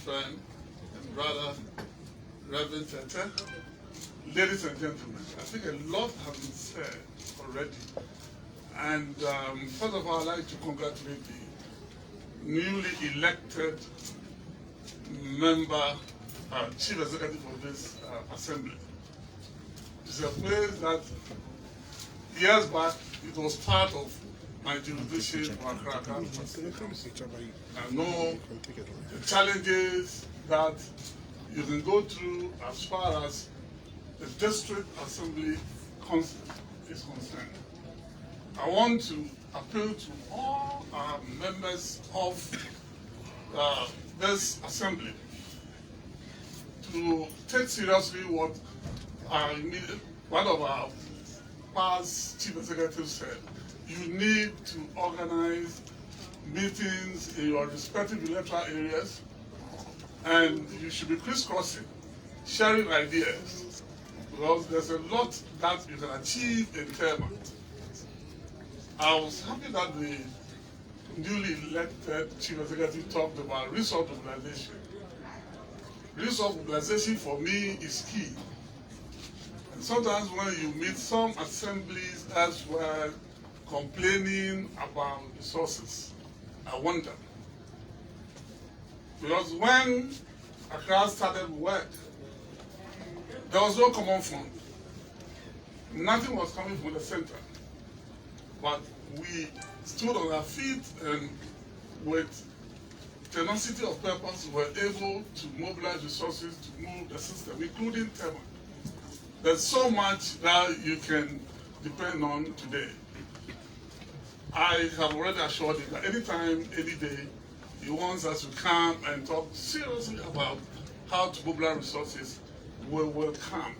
friend and brother, Reverend Tete. Ladies and gentlemen, I think a lot has been said already. And first of all, I'd like to congratulate the newly elected member, chief executive of this assembly. It's a place that years back, it was part of my jurisdiction. I know the challenges that you can go through as far as the district assembly is concerned. I want to appeal to all our members of this assembly to take seriously what one of our past chief executives said. You need to organize meetings in your respective electoral areas, and you should be crisscrossing, sharing ideas, because there's a lot that you can achieve in Tema. I was happy that the newly elected chief executive talked about resource mobilization. Resource mobilization for me is key. And sometimes when you meet some assemblies elsewhere complaining about resources, I wonder. Because when Accra started work, there was no common fund. Nothing was coming from the center. But we stood on our feet and with tenacity of purpose were able to mobilize resources to move the system, including Tema. There's so much that you can depend on today. I have already assured you that anytime, any day, he wants us to come and talk seriously about how to mobilize resources, we will come.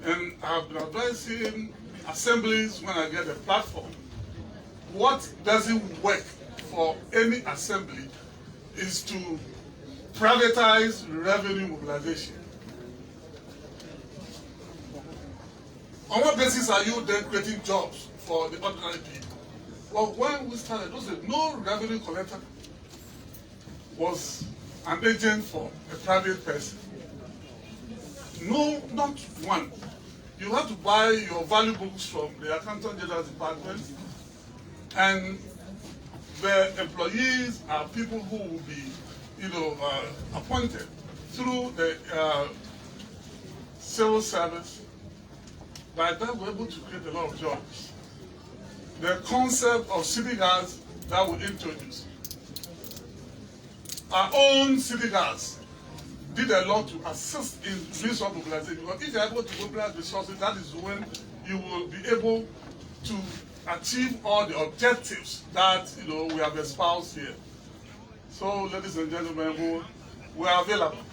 And I've been advising assemblies when I get a platform. What doesn't work for any assembly is to privatize revenue mobilization. On what basis are you then creating jobs for the ordinary people? Well, when we started, no revenue collector was an agent for a private person. No, not one. You have to buy your value books from the Accountant General's department, and the employees are people who will be, appointed through the civil service. By that, we're able to create a lot of jobs. The concept of city guards that we introduced. Our own city guards did a lot to assist in resource mobilization. Because if you're able to mobilize resources, that is when you will be able to achieve all the objectives that we have espoused here. So, ladies and gentlemen, we are available.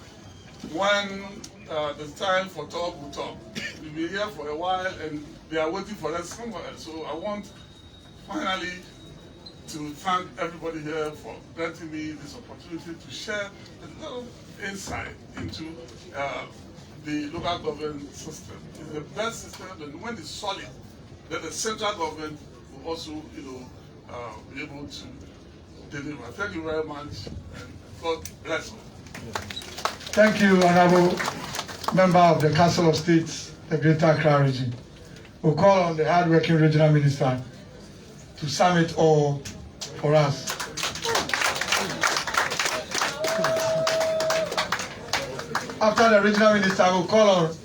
When the time for talk, we'll talk. We'll be here for a while, and they are waiting for us somewhere else. So I want finally to thank everybody here for granting me this opportunity to share a little insight into the local government system. It's the best system, and when it's solid, then the central government will also, be able to deliver. Thank you very much, and God bless you. Thank you, Honorable Member of the Council of States, the Greater Accra Region. We'll call on the hard-working Regional Minister to sum it all for us. After the Regional Minister, we'll call on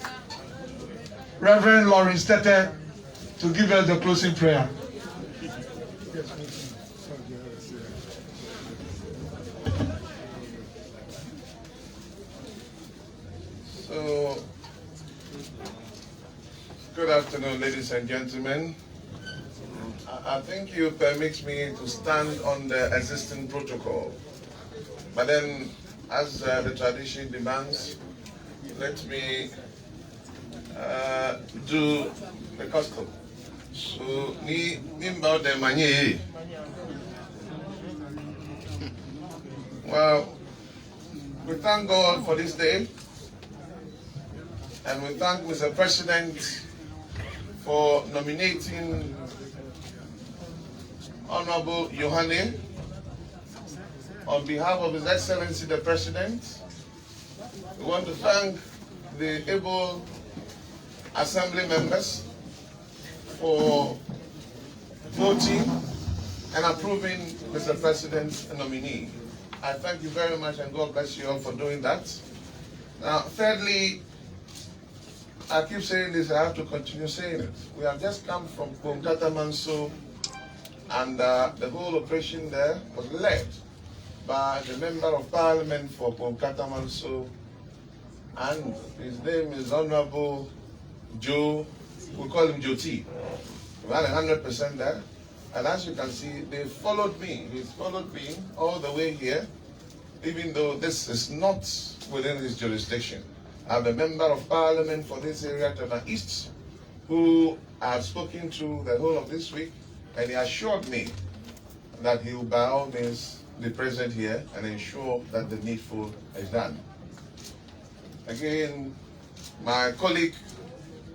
Reverend Lawrence Tete to give us the closing prayer. So, good afternoon, ladies and gentlemen. I think you permit me to stand on the existing protocol. But then, as the tradition demands, let me do the custom. So, well, we thank God for this day, and we thank Mr. President for nominating Honorable Yohane on behalf of His Excellency the President, we want to thank the able Assembly members for voting and approving Mr. President's nominee. I thank you very much and God bless you all for doing that. Now, thirdly, I keep saying this, I have to continue saying it. We have just come from Katamanso, and the whole operation there was led by the Member of Parliament for Katamanso, and his name is Honorable Joe, we call him Joe T. We had 100% there, and as you can see, they followed me. He's followed me all the way here, even though this is not within his jurisdiction. I have a Member of Parliament for this area, Tema East, who I have spoken to the whole of this week, and he assured me that he will by all means be present here and ensure that the needful is done. Again, my colleague,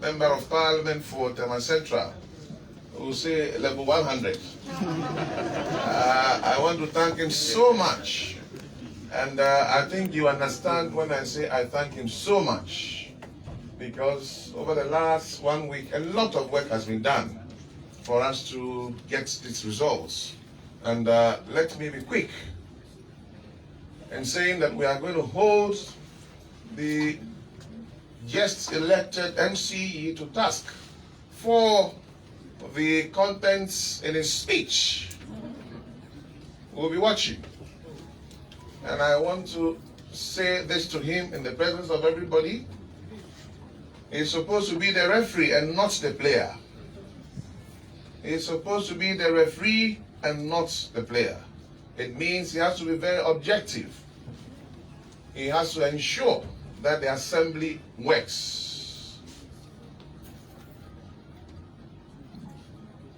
Member of Parliament for Tema Central, who say level 100. I want to thank him so much. And I think you understand when I say I thank him so much, because over the last 1 week, a lot of work has been done for us to get these results. And let me be quick in saying that we are going to hold the just elected MCE to task for the contents in his speech. We'll be watching. And I want to say this to him in the presence of everybody. He's supposed to be the referee and not the player. He's supposed to be the referee and not the player. It means he has to be very objective. He has to ensure that the assembly works.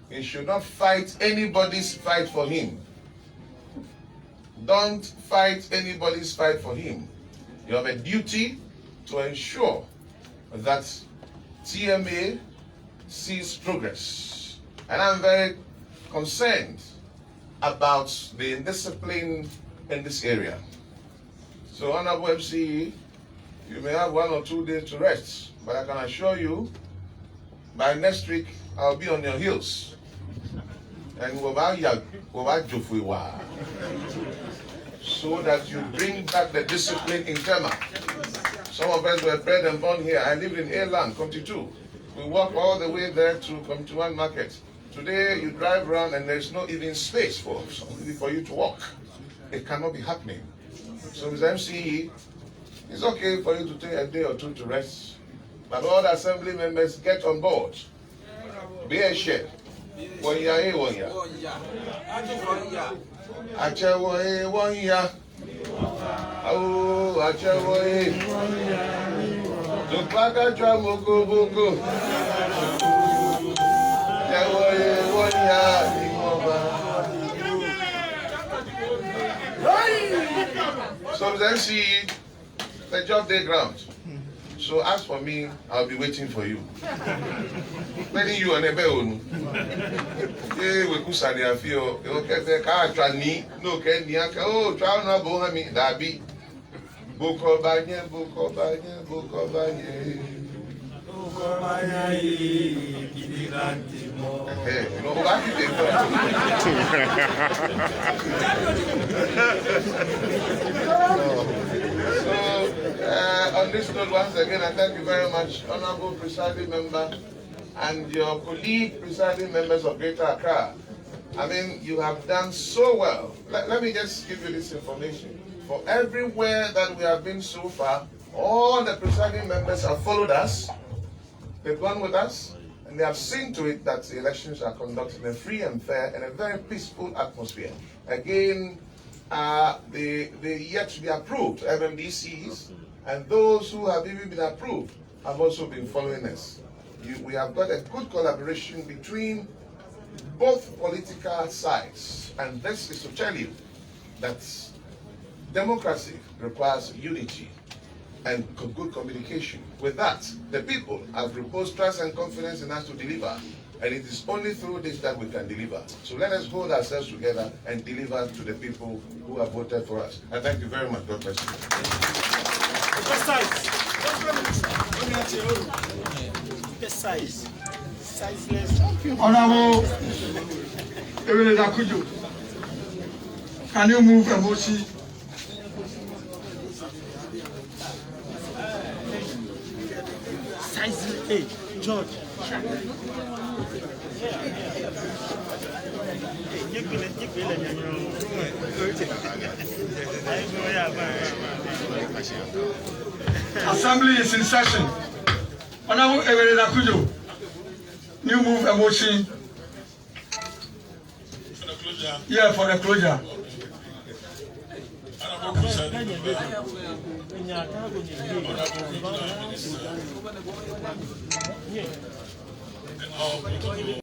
He should not fight anybody's fight for him. Don't fight anybody's fight for him. You have a duty to ensure that TMA sees progress. And I'm very concerned about the indiscipline in this area. So, Honorable MCE, you may have 1 or 2 days to rest, but I can assure you, by next week, I'll be on your heels. And so that you bring back the discipline in Tema. Some of us were bred and born here. I lived in A-Land, Comty 2. We walk all the way there to Comty 1 Market. Today, you drive around and there's no even space for you to walk. It cannot be happening. So, Mr. MCE, it's okay for you to take a day or 2 to rest. But all the assembly members get on board. Be a share. One year. Achewoe 1 year. Oh, Achewoe. Tupaka Jamoko Boko. Achewoe 1 year. So then see the job day ground. So as for me, I'll be waiting for you. Letting you on a bell. We could say, I feel, okay, the car, no, can you? Oh, try not Bohemi, that be. Boko Banya, Boko Banya, Boko Banya. Boko Banya, no, what is So, on this note, once again, I thank you very much, Honorable Presiding Member, and your colleague presiding members of Greater Accra. I mean, you have done so well. Let me just give you this information. For everywhere that we have been so far, all the presiding members have followed us. They've gone with us, and they have seen to it that the elections are conducted in a free and fair and a very peaceful atmosphere. Again, the yet to be approved MMDCs, and those who have even been approved have also been following us. We have got a good collaboration between both political sides, and this is to tell you that democracy requires unity and good communication. With that, the people have reposed trust and confidence in us to deliver. And it is only through this that we can deliver. So let us hold ourselves together and deliver to the people who have voted for us. I thank you very much, God bless you. Honorable Evelyn Akujo, can you move a motion? Hey, George. Assembly is in session. Honorable Evelyn Akujo, you move a motion. For the closure. Yeah, for the closure. Honorable